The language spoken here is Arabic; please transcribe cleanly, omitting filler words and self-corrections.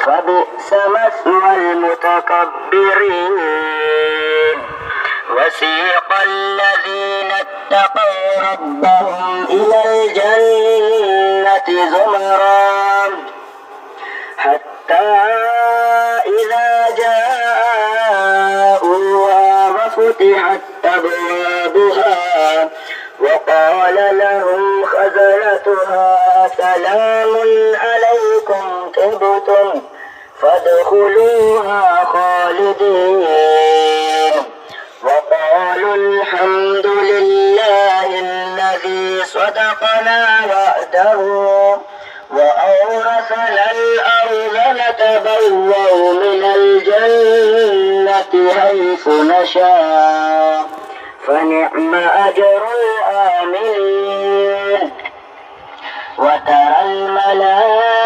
فبئس مثوى المتكبرين. وسيق الذين اتقوا ربهم إلى الجنة زمرا حتى إذا جاءوها وفتحت أبوابها وقال لهم خزنتها سلام عليكم طبتم فادخلوها خالدين. وقالوا الحمد لله الذي صدقنا وعده وأورثنا الأرض نتبوأ من الجنة حيث نشاء فنعم أجر العاملين. وترى الملائكة